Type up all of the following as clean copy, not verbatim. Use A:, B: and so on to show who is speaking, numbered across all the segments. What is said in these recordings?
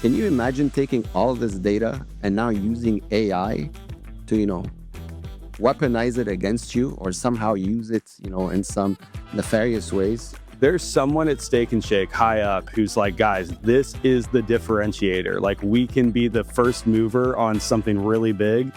A: Can you imagine taking all this data and now using AI to, weaponize it against you or somehow use it, in some nefarious ways?
B: There's someone at Steak and Shake high up who's like, guys, this is the differentiator. Like, we can be the first mover on something really big.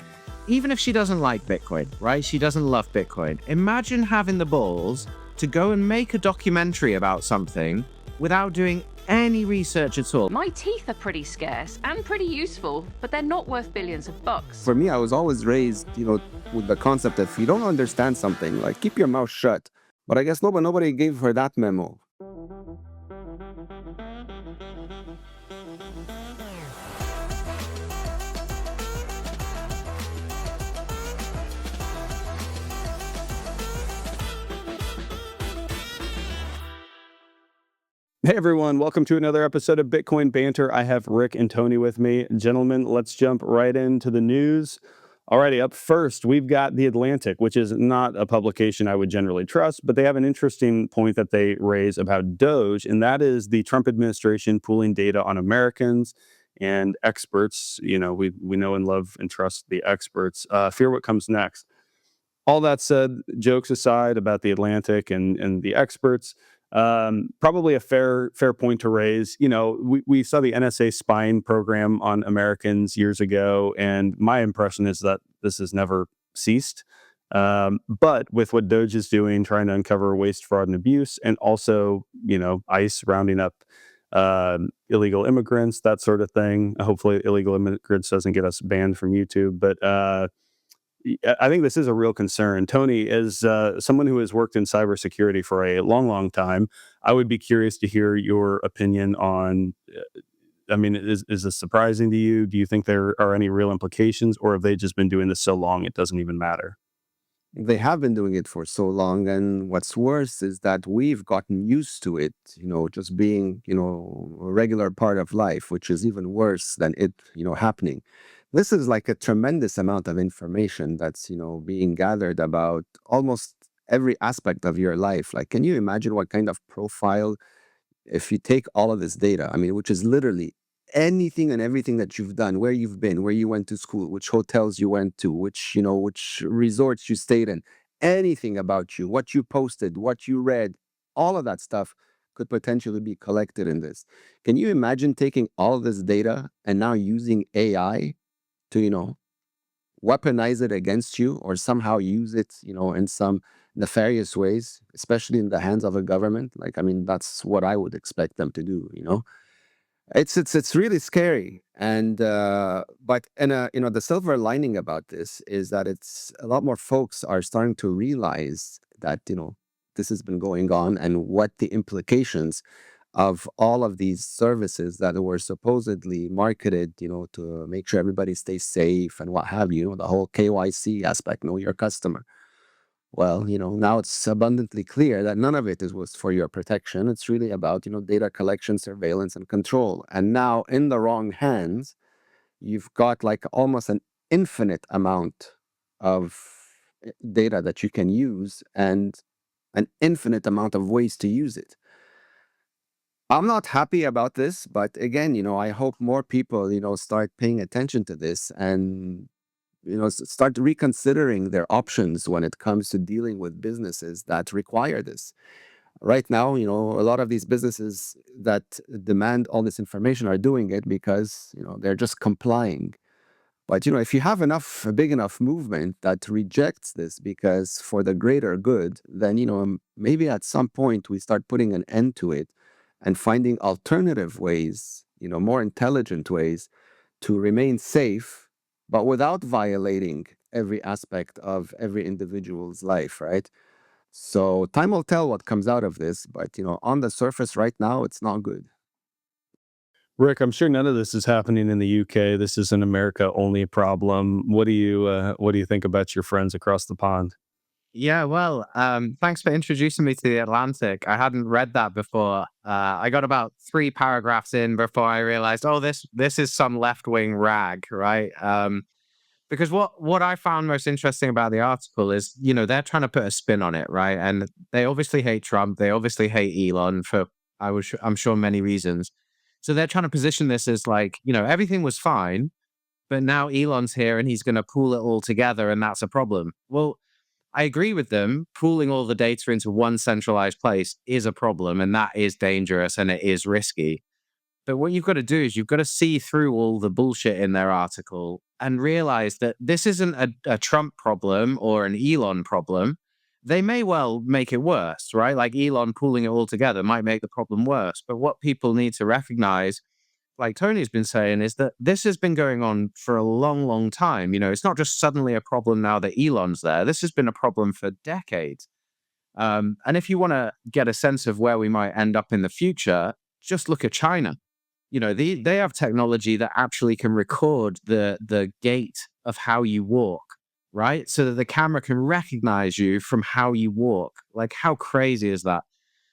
C: Even if she doesn't like Bitcoin, right? She doesn't love Bitcoin. Imagine having the balls to go and make a documentary about something without doing any research at all.
D: My teeth are pretty scarce and pretty useful, but they're not worth billions of bucks.
A: For me, I was always raised, with the concept that if you don't understand something, like, keep your mouth shut. But I guess nobody gave her that memo.
B: Hey everyone, welcome to another episode of Bitcoin Banter. I have Rick and Tony with me. Gentlemen, let's jump right into the news. Alrighty, up first, we've got The Atlantic, which is not a publication I would generally trust, but they have an interesting point that they raise about DOGE, and that is the Trump administration pooling data on Americans and experts. We know and love and trust the experts. Fear what comes next. All that said, jokes aside about The Atlantic and the experts, probably a fair point to raise. We saw the NSA spying program on Americans years ago, and my impression is that this has never ceased. But with what DOGE is doing, trying to uncover waste, fraud, and abuse, and also, ICE rounding up illegal immigrants, that sort of thing. Hopefully illegal immigrants doesn't get us banned from YouTube, but I think this is a real concern. Tony, as someone who has worked in cybersecurity for a long time, I would be curious to hear your opinion on, is this surprising to you? Do you think there are any real implications, or have they just been doing this so long it doesn't even matter?
A: They have been doing it for so long, and what's worse is that we've gotten used to it, just being, a regular part of life, which is even worse than it, happening. This is like a tremendous amount of information that's, being gathered about almost every aspect of your life. Like, can you imagine what kind of profile, if you take all of this data, which is literally anything and everything that you've done, where you've been, where you went to school, which hotels you went to, which resorts you stayed in, anything about you, what you posted, what you read, all of that stuff could potentially be collected in this. Can you imagine taking all of this data and now using AI to, weaponize it against you or somehow use it, in some nefarious ways, especially in the hands of a government? Like, that's what I would expect them to do. It's really scary. And but the silver lining about this is that it's a lot more folks are starting to realize that, this has been going on and what the implications of all of these services that were supposedly marketed, to make sure everybody stays safe and what have you, the whole KYC aspect, know your customer. Well, now it's abundantly clear that none of it was for your protection. It's really about, data collection, surveillance, and control. And now in the wrong hands, you've got like almost an infinite amount of data that you can use and an infinite amount of ways to use it. I'm not happy about this, but again, I hope more people, start paying attention to this and, start reconsidering their options when it comes to dealing with businesses that require this. Right now, a lot of these businesses that demand all this information are doing it because, they're just complying. But, if you have a big enough movement that rejects this because for the greater good, then, maybe at some point we start putting an end to it and finding alternative ways, more intelligent ways to remain safe, but without violating every aspect of every individual's life, right? So time will tell what comes out of this, but on the surface right now, it's not good.
B: Rick, I'm sure none of this is happening in the UK. This is an America only problem. What do you think about your friends across the pond?
C: Yeah, well, thanks for introducing me to The Atlantic. I hadn't read that before. I got about 3 paragraphs in before I realized, oh, this is some left-wing rag, right? Because what I found most interesting about the article is, they're trying to put a spin on it, right? And they obviously hate Trump. They obviously hate Elon for, I'm sure, many reasons. So they're trying to position this as like, everything was fine, but now Elon's here and he's going to pool it all together, and that's a problem. Well, I agree with them. Pooling all the data into one centralized place is a problem, and that is dangerous and it is risky. But what you've got to do is you've got to see through all the bullshit in their article and realize that this isn't a Trump problem or an Elon problem. They may well make it worse, right? Like Elon pooling it all together might make the problem worse. But what people need to recognize, like Tony's been saying, is that this has been going on for a long, long time. It's not just suddenly a problem now that Elon's there. This has been a problem for decades. And if you want to get a sense of where we might end up in the future, just look at China. They have technology that actually can record the gait of how you walk, right? So that the camera can recognize you from how you walk. Like, how crazy is that?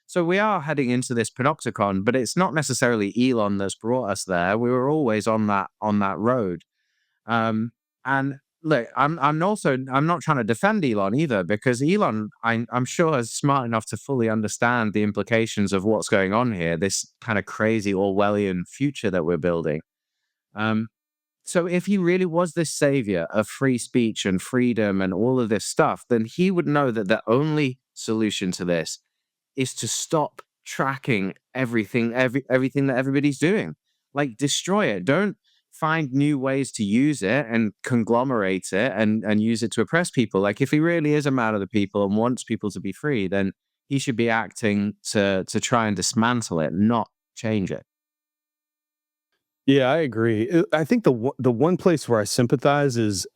C: So we are heading into this panopticon, but it's not necessarily Elon that's brought us there. We were always on that road. And look, I'm not trying to defend Elon either, because Elon, I'm sure, is smart enough to fully understand the implications of what's going on here, this kind of crazy Orwellian future that we're building. So if he really was this savior of free speech and freedom and all of this stuff, then he would know that the only solution to this is to stop tracking everything that everybody's doing. Like, destroy it. Don't find new ways to use it and conglomerate it and use it to oppress people. Like, if he really is a man of the people and wants people to be free, then he should be acting to try and dismantle it, not change it.
B: Yeah, I agree. I think the one place where I sympathize is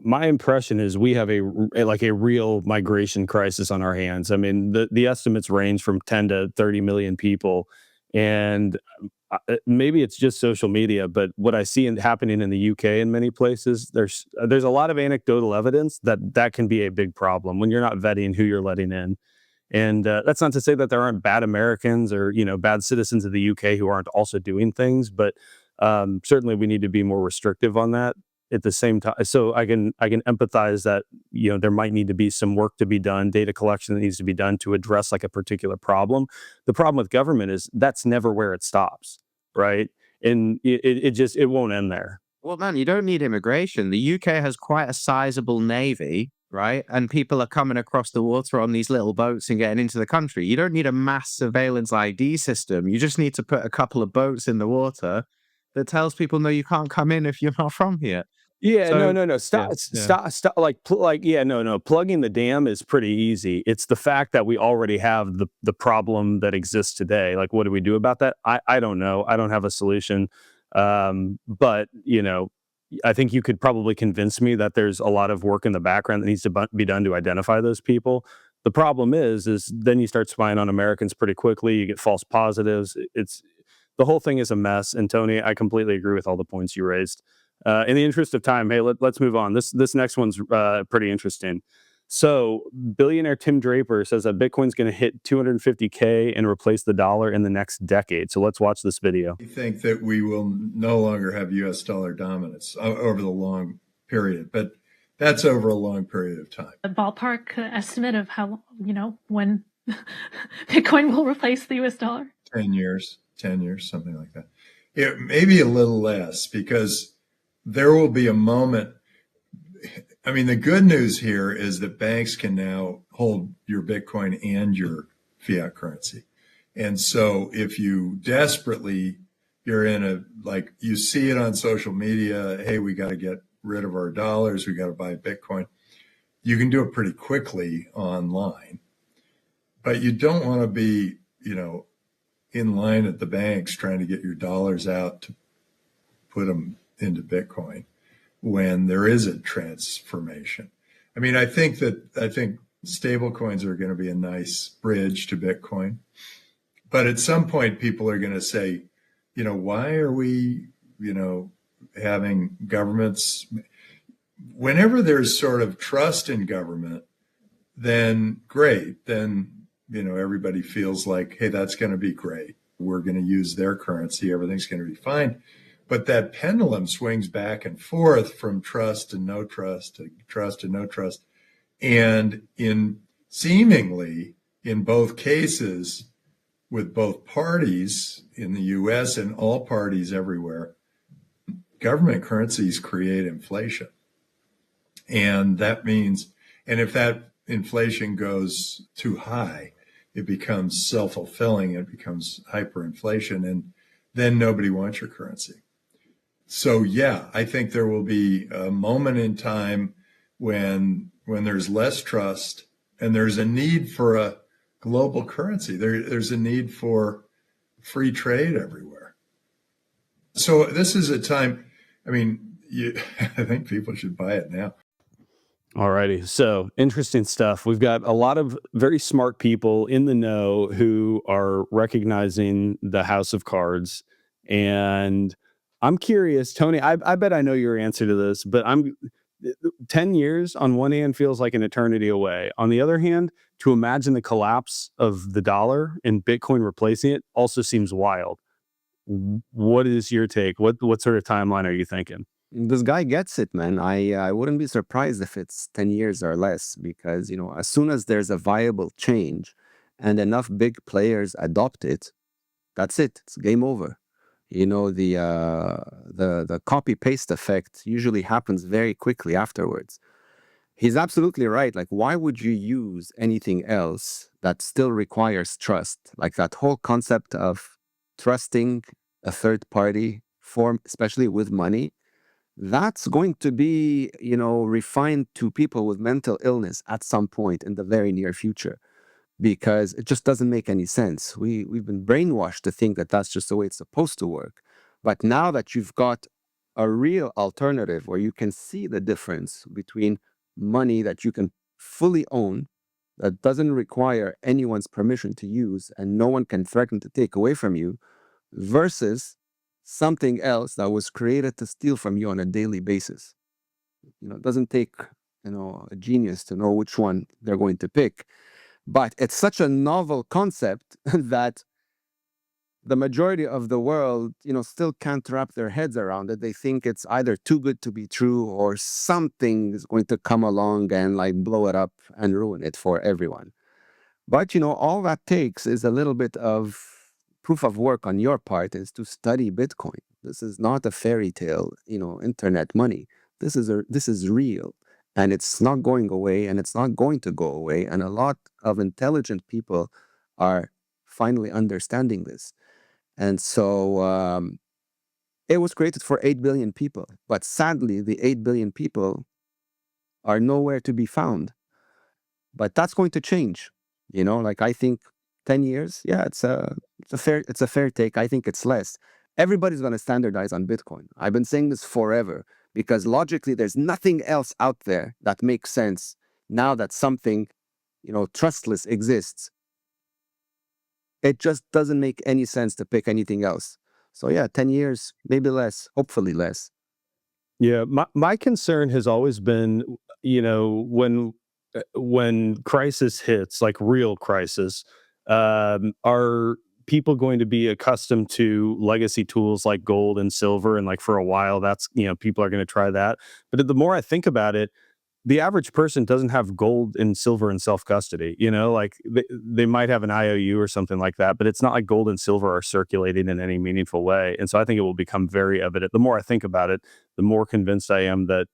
B: my impression is we have a real migration crisis on our hands. I mean, the estimates range from 10 to 30 million people, and maybe it's just social media, but what I see happening in the UK in many places, there's a lot of anecdotal evidence that can be a big problem when you're not vetting who you're letting in. And that's not to say that there aren't bad Americans or bad citizens of the UK who aren't also doing things, but certainly we need to be more restrictive on that. At the same time, so I can empathize that there might need to be some work to be done, data collection that needs to be done to address like a particular problem. The problem with government is that's never where it stops, right? And it won't end there.
C: Well, man, you don't need immigration. The UK has quite a sizable navy, right? And people are coming across the water on these little boats and getting into the country. You don't need a mass surveillance ID system. You just need to put a couple of boats in the water that tells people, no, you can't come in if you're not from here.
B: Yeah,
C: So,
B: no.
C: yeah,
B: Stop. Yeah, no. Plugging the dam is pretty easy. It's the fact that we already have the problem that exists today. Like, what do we do about that? I don't know. I don't have a solution. But I think you could probably convince me that there's a lot of work in the background that needs to be done to identify those people. The problem is then you start spying on Americans pretty quickly. You get false positives. The whole thing is a mess. And Tony, I completely agree with all the points you raised. In the interest of time, hey, let's move on. This next one's pretty interesting. So, billionaire Tim Draper says that Bitcoin's going to hit 250K and replace the dollar in the next decade. So let's watch this video.
E: I think that we will no longer have U.S. dollar dominance over the long period, but that's over a long period of time.
F: A ballpark estimate of how, when Bitcoin will replace the U.S. dollar?
E: 10 years, something like that. It may be a little less, because there will be a moment. I mean, the good news here is that banks can now hold your Bitcoin and your fiat currency. And so if you desperately, you're you see it on social media, hey, we got to get rid of our dollars, we got to buy Bitcoin. You can do it pretty quickly online, but you don't want to be, in line at the banks trying to get your dollars out to put them into Bitcoin when there is a transformation. I mean, I think stable coins are going to be a nice bridge to Bitcoin. But at some point, people are going to say, why are we, having governments? Whenever there's sort of trust in government, then great. Then, everybody feels like, hey, that's going to be great. We're going to use their currency. Everything's going to be fine. But that pendulum swings back and forth from trust to no trust to trust to no trust. And seemingly in both cases, with both parties in the US and all parties everywhere, government currencies create inflation. And that means, and if that inflation goes too high, it becomes self-fulfilling, it becomes hyperinflation, and then nobody wants your currency. So yeah, I think there will be a moment in time when there's less trust and there's a need for a global currency. There's a need for free trade everywhere. So this is a time, I mean, I think people should buy it now.
B: Alrighty. So interesting stuff. We've got a lot of very smart people in the know who are recognizing the house of cards. And I'm curious, Tony, I bet I know your answer to this, but 10 years on one hand feels like an eternity away. On the other hand, to imagine the collapse of the dollar and Bitcoin replacing it also seems wild. What is your take? What sort of timeline are you thinking?
A: This guy gets it, man. I wouldn't be surprised if it's 10 years or less because, as soon as there's a viable change and enough big players adopt it, that's it. It's game over. The copy paste effect usually happens very quickly afterwards. He's absolutely right. Like, why would you use anything else that still requires trust? Like that whole concept of trusting a third party form, especially with money, that's going to be, refined to people with mental illness at some point in the very near future because it just doesn't make any sense. We've been brainwashed to think that that's just the way it's supposed to work. But now that you've got a real alternative where you can see the difference between money that you can fully own, that doesn't require anyone's permission to use, and no one can threaten to take away from you, versus something else that was created to steal from you on a daily basis. It doesn't take, a genius to know which one they're going to pick. But it's such a novel concept that the majority of the world, still can't wrap their heads around it. They think it's either too good to be true or something is going to come along and like blow it up and ruin it for everyone. But, all that takes is a little bit of proof of work on your part is to study Bitcoin. This is not a fairy tale, internet money. This is real. And it's not going away and it's not going to go away. And a lot of intelligent people are finally understanding this. And so it was created for 8 billion people. But sadly, the 8 billion people are nowhere to be found. But that's going to change. Like I think 10 years, yeah, it's a fair take. I think it's less. Everybody's going to standardize on Bitcoin. I've been saying this forever because logically there's nothing else out there that makes sense now that something, trustless exists. It just doesn't make any sense to pick anything else. So yeah, 10 years, maybe less, hopefully less.
B: Yeah, my concern has always been, when crisis hits, like real crisis, are people going to be accustomed to legacy tools like gold and silver? And like for a while, that's people are going to try that. But the more I think about it, the average person doesn't have gold and silver in self custody. Like they might have an IOU or something like that, but it's not like gold and silver are circulating in any meaningful way. And so I think it will become very evident. The more I think about it, the more convinced I am that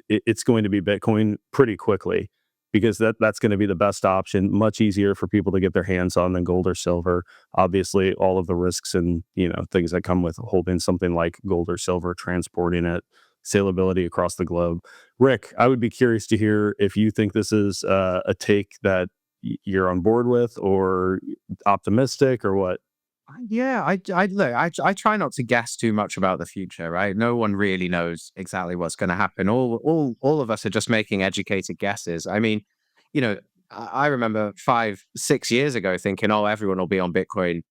B: it's going to be Bitcoin pretty quickly, because that's going to be the best option, much easier for people to get their hands on than gold or silver. Obviously, all of the risks and things that come with holding something like gold or silver, transporting it, salability across the globe. Rick, I would be curious to hear if you think this is a take that you're on board with, or optimistic, or what.
C: Yeah, look, I try not to guess too much about the future, right? No one really knows exactly what's going to happen. All of us are just making educated guesses. I mean, I remember 5-6 years ago thinking, oh, everyone will be on Bitcoin,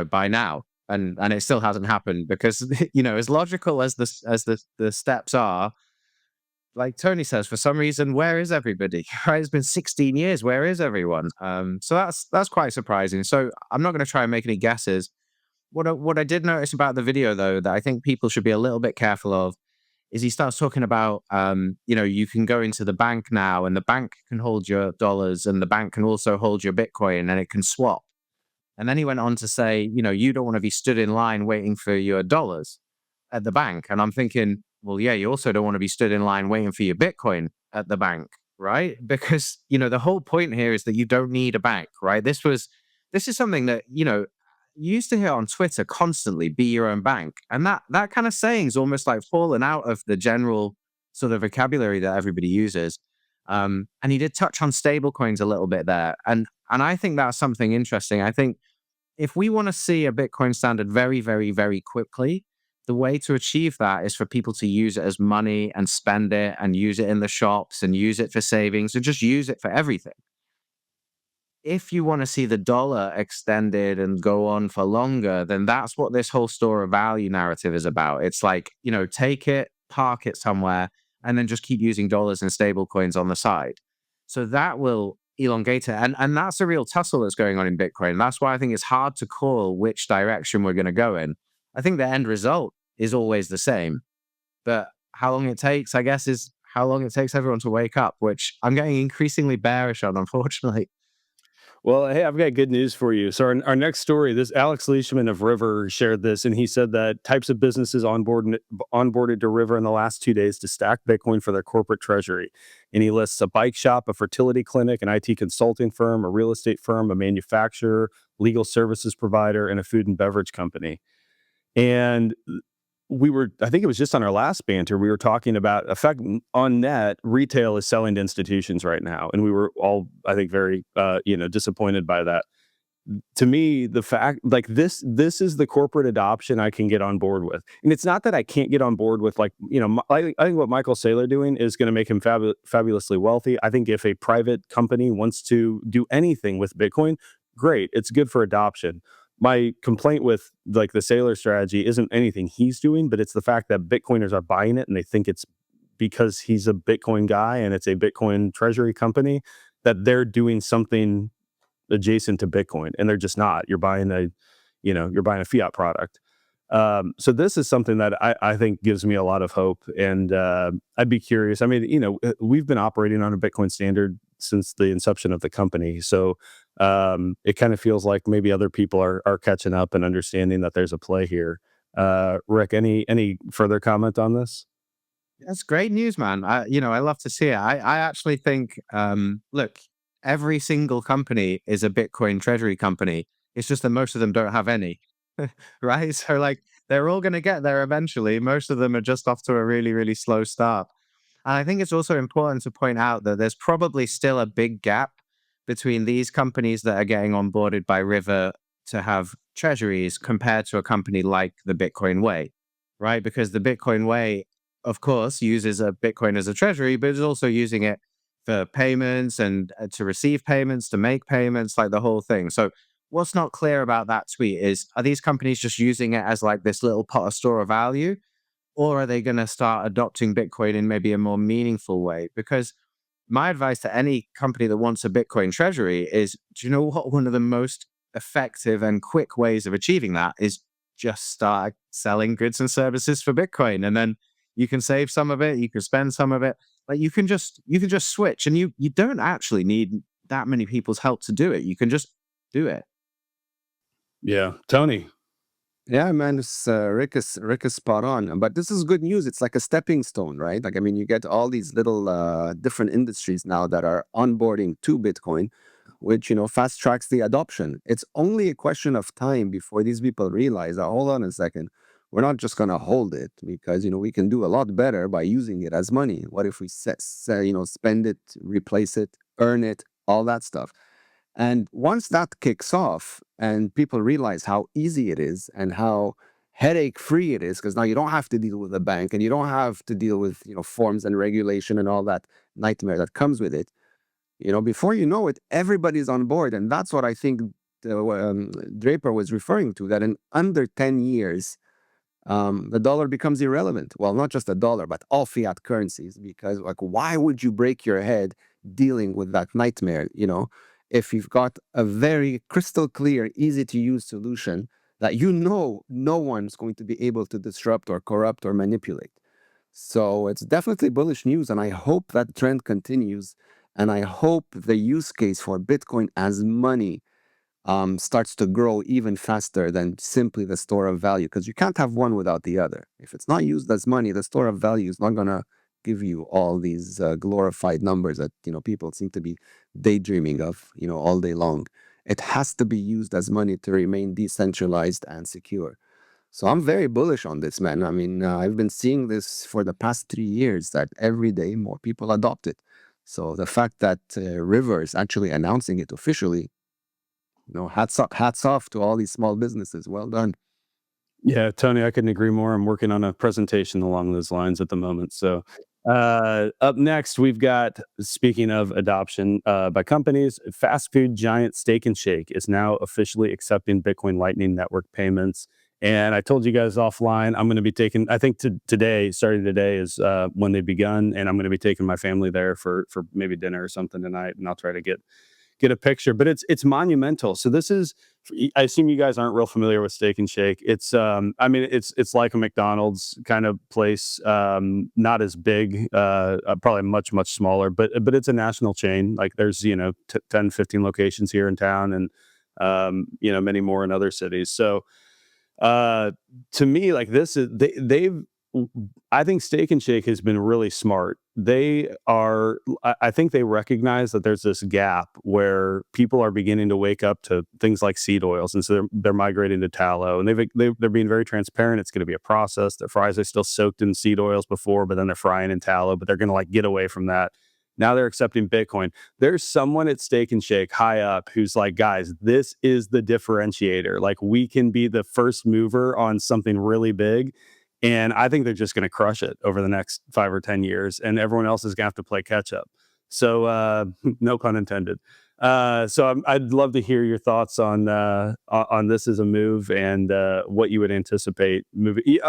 C: by now. And it still hasn't happened because, as logical as the steps are, like Tony says, for some reason, where is everybody? Right? It's been 16 years. Where is everyone? So that's quite surprising. So I'm not going to try and make any guesses. What I did notice about the video, though, that I think people should be a little bit careful of, is he starts talking about, you can go into the bank now, and the bank can hold your dollars, and the bank can also hold your Bitcoin, and it can swap. And then he went on to say, you don't want to be stood in line waiting for your dollars at the bank. And I'm thinking, well, yeah, you also don't want to be stood in line waiting for your Bitcoin at the bank, right? Because, the whole point here is that you don't need a bank, right? This is something that, you used to hear on Twitter constantly, be your own bank. And that kind of saying's almost like fallen out of the general sort of vocabulary that everybody uses. And he did touch on stablecoins a little bit there. And I think that's something interesting. I think if we want to see a Bitcoin standard very, very, very quickly, the way to achieve that is for people to use it as money and spend it and use it in the shops and use it for savings and just use it for everything. If you want to see the dollar extended and go on for longer, then that's what this whole store of value narrative is about. It's like, take it, park it somewhere, and then just keep using dollars and stable coins on the side. So that will elongate it. And that's a real tussle that's going on in Bitcoin. That's why I think it's hard to call which direction we're going to go in. I think the end result is always the same. But how long it takes, I guess, is how long it takes everyone to wake up, which I'm getting increasingly bearish on, unfortunately.
B: Well, hey, I've got good news for you. So our next story, this Alex Leishman of River shared this, and he said that types of businesses onboarded to River in the last 2 days to stack Bitcoin for their corporate treasury. And he lists a bike shop, a fertility clinic, an IT consulting firm, a real estate firm, a manufacturer, legal services provider, and a food and beverage company. And I think it was just on our last banter, we were talking about effect on net, retail is selling to institutions right now. And we were all, I think, very, disappointed by that. To me, the fact like this is the corporate adoption I can get on board with. And it's not that I can't get on board with I think what Michael Saylor doing is going to make him fabulously wealthy. I think if a private company wants to do anything with Bitcoin, great. It's good for adoption. My complaint with the Saylor strategy isn't anything he's doing, but it's the fact that Bitcoiners are buying it and they think it's because he's a Bitcoin guy and it's a Bitcoin treasury company that they're doing something adjacent to Bitcoin, and they're just not. You're buying a fiat product. So this is something that I think gives me a lot of hope, and I'd be curious. I mean, we've been operating on a Bitcoin standard since the inception of the company, so it kind of feels like maybe other people are catching up and understanding that there's a play here. Rick, any further comment on this?
C: That's great news, man. I love to see it. I actually think, look, every single company is a Bitcoin treasury company. It's just that most of them don't have any, right? So they're all going to get there eventually. Most of them are just off to a really, really slow start. And I think it's also important to point out that there's probably still a big gap between these companies that are getting onboarded by River to have treasuries compared to a company like the Bitcoin Way, right? Because the Bitcoin Way, of course, uses a Bitcoin as a treasury, but is also using it for payments and to receive payments, to make payments, like the whole thing. So what's not clear about that tweet is, are these companies just using it as this little pot of store of value? Or are they going to start adopting Bitcoin in maybe a more meaningful way? Because my advice to any company that wants a Bitcoin treasury is, do you know what? One of the most effective and quick ways of achieving that is just start selling goods and services for Bitcoin. And then you can save some of it, you can spend some of it. You can just switch, and you don't actually need that many people's help to do it. You can just do it.
B: Yeah. Tony.
A: Yeah, man, Rick is spot on. But this is good news. It's like a stepping stone, right? You get all these little different industries now that are onboarding to Bitcoin, which fast tracks the adoption. It's only a question of time before these people realize that, hold on a second, we're not just gonna hold it, because we can do a lot better by using it as money. What if we spend it, replace it, earn it, all that stuff? And once that kicks off and people realize how easy it is and how headache free it is, because now you don't have to deal with a bank and you don't have to deal with forms and regulation and all that nightmare that comes with it, before you know it, everybody's on board. And that's what I think Draper was referring to, that in under 10 years, the dollar becomes irrelevant. Well, not just the dollar, but all fiat currencies, because why would you break your head dealing with that nightmare, if you've got a very crystal clear, easy to use solution that no one's going to be able to disrupt or corrupt or manipulate. So it's definitely bullish news, and I hope that trend continues, and I hope the use case for Bitcoin as money starts to grow even faster than simply the store of value, because you can't have one without the other. If it's not used as money, the store of value is not going to give you all these glorified numbers that people seem to be daydreaming of all day long. It has to be used as money to remain decentralized and secure. So I'm very bullish on this, man. I mean, I've been seeing this for the past 3 years, that every day more people adopt it. So the fact that River is actually announcing it officially, hats off to all these small businesses. Well done.
B: Yeah, Tony, I couldn't agree more. I'm working on a presentation along those lines at the moment. So, up next, we've got, speaking of adoption by companies, fast food giant Steak and Shake is now officially accepting Bitcoin Lightning Network payments. And I told you guys offline, I'm going to be taking, I think today, starting today is when they begun. And I'm going to be taking my family there for maybe dinner or something tonight. And I'll try to get a picture, but it's monumental. So this is, I assume you guys aren't real familiar with Steak and Shake. It's I mean, it's like a McDonald's kind of place, not as big, probably much smaller, but it's a national chain. Like there's 10 15 locations here in town, and many more in other cities. So uh to me, like, this is they've I think Steak and Shake has been really smart. I think they recognize that there's this gap where people are beginning to wake up to things like seed oils, and so they're migrating to tallow, and they're being very transparent. It's going to be a process. Their fries are still soaked in seed oils before, but then they're frying in tallow, but they're going to like get away from that. Now they're accepting Bitcoin. There's someone at Steak and Shake high up who's like, guys, this is the differentiator. Like, we can be the first mover on something really big. And I think they're just going to crush it over the next 5 or 10 years, and everyone else is going to have to play catch up. So, no pun intended. I'd love to hear your thoughts on this as a move, and what you would anticipate moving.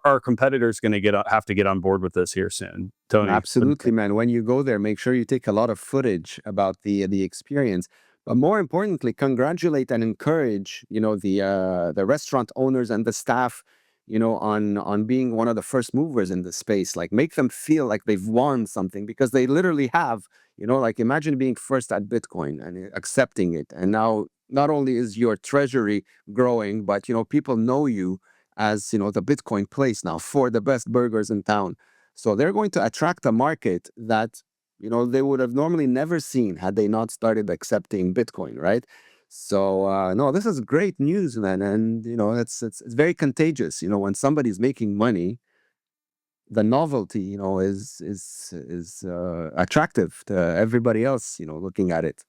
B: Our competitors going to have to get on board with this here soon. Tony,
A: Absolutely, man. When you go there, make sure you take a lot of footage about the experience. But more importantly, congratulate and encourage, the restaurant owners and the staff, on being one of the first movers in the space. Like, make them feel like they've won something, because they literally have. Like, imagine being first at Bitcoin and accepting it, and now not only is your treasury growing, but people know you as the Bitcoin place now for the best burgers in town. So they're going to attract a market that they would have normally never seen had they not started accepting Bitcoin, right? So no, this is great news, man, and it's very contagious. When somebody's making money, the novelty, is attractive to everybody else, looking at it.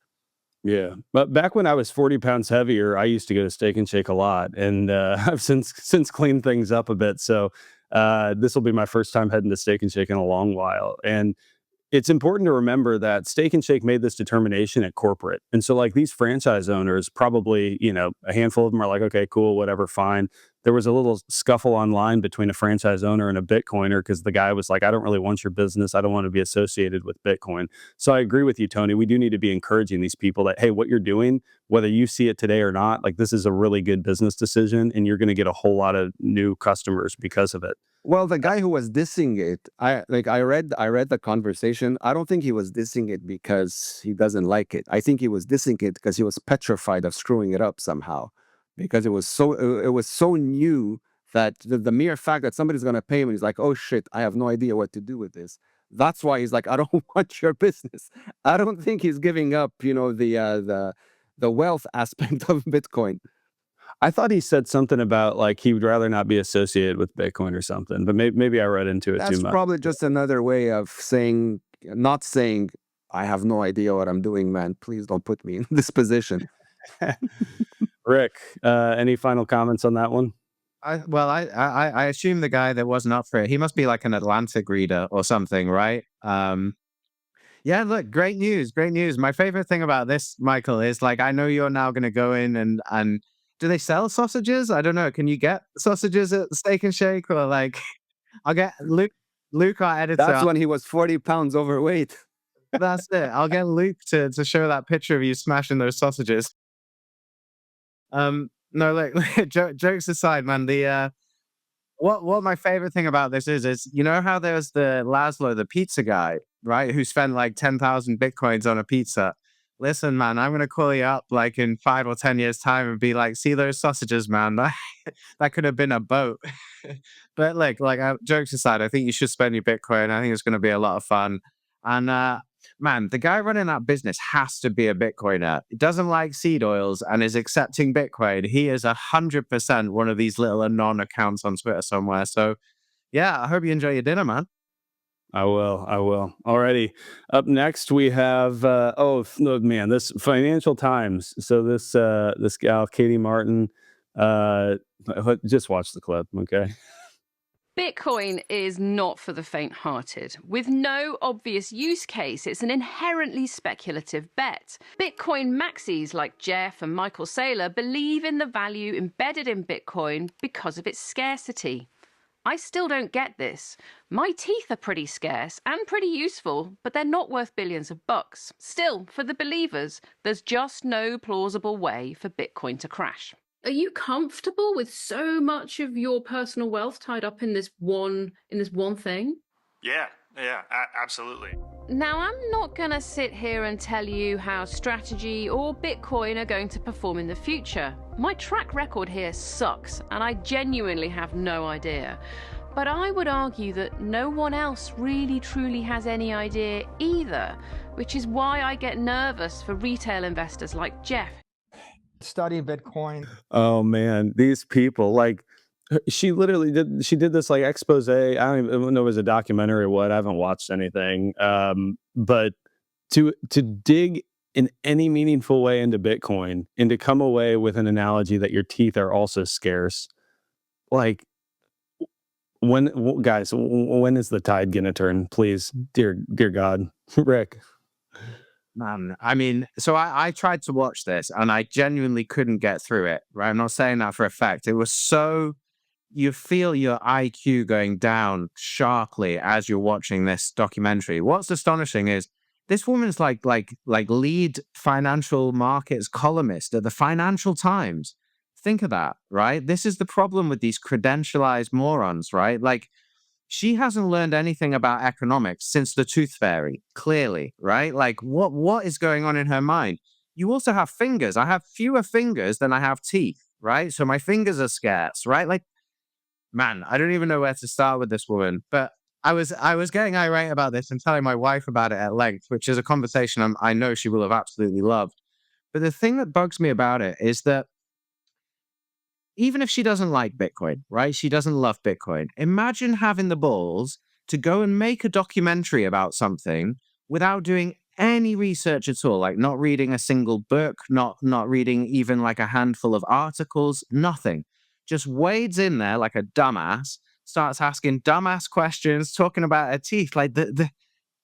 B: yeah. But back when I was 40 pounds heavier, I used to go to Steak and Shake a lot, and I've since cleaned things up a bit. So this will be my first time heading to Steak and Shake in a long while, and it's important to remember that Steak and Shake made this determination at corporate. And so, like, these franchise owners, probably, a handful of them are like, okay, cool, whatever, fine. There was a little scuffle online between a franchise owner and a Bitcoiner, because the guy was like, I don't really want your business. I don't want to be associated with Bitcoin. So I agree with you, Tony. We do need to be encouraging these people that, hey, what you're doing, whether you see it today or not, like, this is a really good business decision, and you're going to get a whole lot of new customers because of it.
A: Well, the guy who was dissing it, I read the conversation. I don't think he was dissing it because he doesn't like it. I think he was dissing it because he was petrified of screwing it up somehow, because it was so new that the mere fact that somebody's going to pay him, he's like, oh shit, I have no idea what to do with this. That's why he's like, I don't want your business. I don't think he's giving up, the wealth aspect of Bitcoin.
B: I thought he said something about, like, he would rather not be associated with Bitcoin or something, but maybe I read into it too
A: That's
B: much.
A: probably just another way of not saying, I have no idea what I'm doing, man. Please don't put me in this position.
B: Rick, any final comments on that one?
C: I assume the guy that wasn't up for it, he must be like an Atlantic reader or something, right? Yeah, look, great news, great news. My favorite thing about this, Michael, is like, I know you're now going to go in and do they sell sausages? I don't know. Can you get sausages at Steak and Shake, or like, I'll get Luke, our editor.
A: That's when he was 40 pounds overweight.
C: That's it. I'll get Luke to show that picture of you smashing those sausages. No, look, jokes aside, man. What my favorite thing about this is how there's the Laszlo, the pizza guy, right, who spent like 10,000 bitcoins on a pizza. listen, man, I'm gonna call you up like in 5 or 10 years' time and be like, see those sausages, man? That could have been a boat. But look, like jokes aside, I think you should spend your Bitcoin. I think it's gonna be a lot of fun. And man, the guy running that business has to be a Bitcoiner. He doesn't like seed oils and is accepting Bitcoin. He is 100% one of these little anon accounts on Twitter somewhere. So yeah, I hope you enjoy your dinner, man.
B: I will. I will. Alrighty. Up next, we have no, man, this Financial Times. So this gal, Katie Martin, just watch the clip, okay?
D: Bitcoin is not for the faint-hearted. With no obvious use case, it's an inherently speculative bet. Bitcoin maxis like Jeff and Michael Saylor believe in the value embedded in Bitcoin because of its scarcity. I still don't get this. My teeth are pretty scarce and pretty useful, but they're not worth billions of bucks. Still, for the believers, there's just no plausible way for Bitcoin to crash. Are you comfortable with so much of your personal wealth tied up in this one thing?
G: Yeah, absolutely.
D: Now, I'm not going to sit here and tell you how strategy or Bitcoin are going to perform in the future. My track record here sucks, and I genuinely have no idea. But I would argue that no one else really truly has any idea either, which is why I get nervous for retail investors like Jeff.
H: Studying Bitcoin.
B: Oh man, these people, like, she literally did this like expose. I don't even know if it was a documentary or what. I haven't watched anything. But to dig in any meaningful way into Bitcoin and to come away with an analogy that your teeth are also scarce, like, guys, when is the tide gonna turn? Please, dear God, Rick.
C: Man, I mean, so I tried to watch this and I genuinely couldn't get through it, right? I'm not saying that for a fact. It was so, you feel your IQ going down sharply as you're watching this documentary. What's astonishing is this woman's like lead financial markets columnist at the Financial Times. Think of that, right? This is the problem with these credentialized morons, right? Like, she hasn't learned anything about economics since the Tooth Fairy, clearly, right? Like, what is going on in her mind? You also have fingers. I have fewer fingers than I have teeth, right? So my fingers are scarce, right? Like, man, I don't even know where to start with this woman. But I was getting irate about this and telling my wife about it at length, which is a conversation I know she will have absolutely loved. But the thing that bugs me about it is that even if she doesn't like Bitcoin, right? She doesn't love Bitcoin. Imagine having the balls to go and make a documentary about something without doing any research at all, like not reading a single book, not reading even like a handful of articles, nothing. Just wades in there like a dumbass, starts asking dumbass questions, talking about her teeth. Like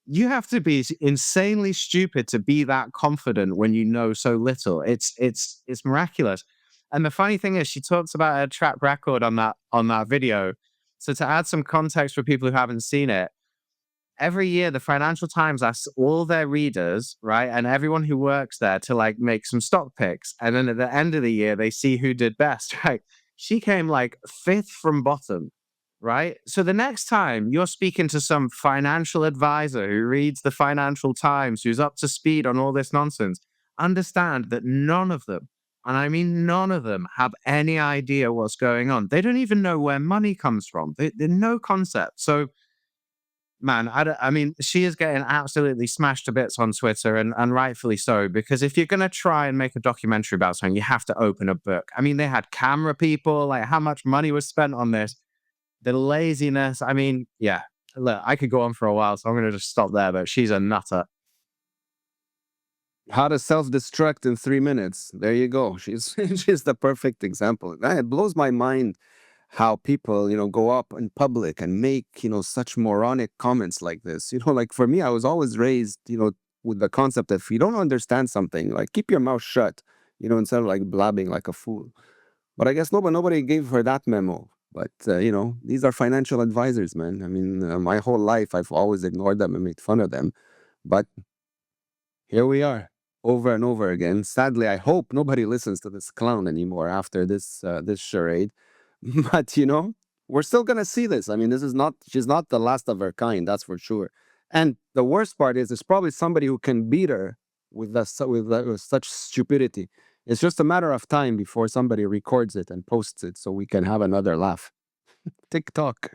C: you have to be insanely stupid to be that confident when you know so little. It's miraculous. And the funny thing is, she talks about her track record on that video. So to add some context for people who haven't seen it, every year the Financial Times asks all their readers, right, and everyone who works there to like make some stock picks, and then at the end of the year they see who did best. Right? She came like 5th from bottom. Right. So the next time you're speaking to some financial advisor who reads the Financial Times, who's up to speed on all this nonsense, understand that none of them, and I mean none of them, have any idea what's going on. They don't even know where money comes from. They're no concept. So, man, I mean, she is getting absolutely smashed to bits on Twitter, and rightfully so, because if you're going to try and make a documentary about something, you have to open a book. I mean, they had camera people, like how much money was spent on this. The laziness. I mean, yeah, look, I could go on for a while, so I'm going to just stop there, but she's a nutter.
A: How to self-destruct in 3 minutes. There you go. She's she's the perfect example. It blows my mind how people, go up in public and make, such moronic comments like this. Like for me, I was always raised, with the concept that if you don't understand something, like keep your mouth shut, instead of like blabbing like a fool. But I guess nobody gave her that memo. But, these are financial advisors, man. I mean, my whole life, I've always ignored them and made fun of them. But here we are, over and over again. Sadly, I hope nobody listens to this clown anymore after this charade. But, we're still going to see this. I mean, she's not the last of her kind, that's for sure. And the worst part is, there's probably somebody who can beat her with such stupidity. It's just a matter of time before somebody records it and posts it so we can have another laugh. TikTok.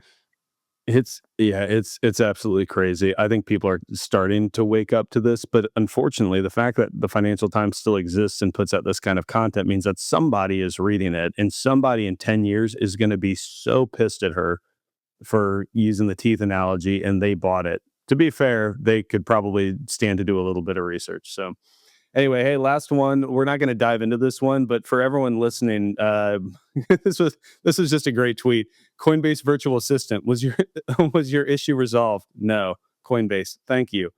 B: It's absolutely crazy. I think people are starting to wake up to this, but unfortunately, the fact that the Financial Times still exists and puts out this kind of content means that somebody is reading it, and somebody in 10 years is going to be so pissed at her for using the teeth analogy, and they bought it. To be fair, they could probably stand to do a little bit of research. So anyway, hey, last one. We're not going to dive into this one, but for everyone listening, this was just a great tweet. Coinbase virtual assistant, was your issue resolved? No. Coinbase, thank you.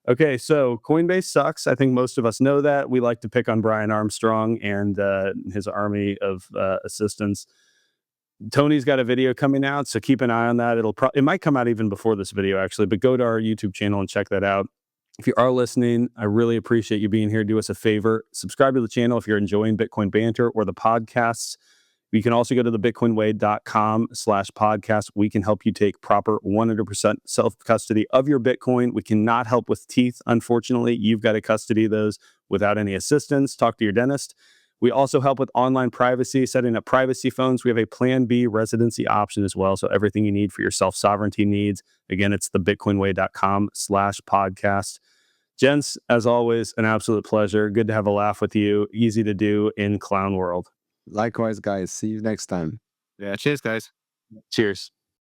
B: Okay, so Coinbase sucks. I think most of us know that. We like to pick on Brian Armstrong and his army of assistants. Tony's got a video coming out, so keep an eye on that. It might come out even before this video, actually, but go to our YouTube channel and check that out. If you are listening, I really appreciate you being here. Do us a favor, subscribe to the channel if you're enjoying Bitcoin Banter or the podcasts. You can also go to the bitcoinway.com/podcast. We can help you take proper 100% self-custody of your Bitcoin. We cannot help with teeth, unfortunately. You've got to custody those without any assistance. Talk to your dentist. We also help with online privacy, setting up privacy phones. We have a Plan B residency option as well. So everything you need for your self-sovereignty needs. Again, it's the bitcoinway.com/podcast. Gents, as always, an absolute pleasure. Good to have a laugh with you. Easy to do in clown world.
A: Likewise, guys. See you next time.
C: Yeah, cheers, guys.
B: Cheers.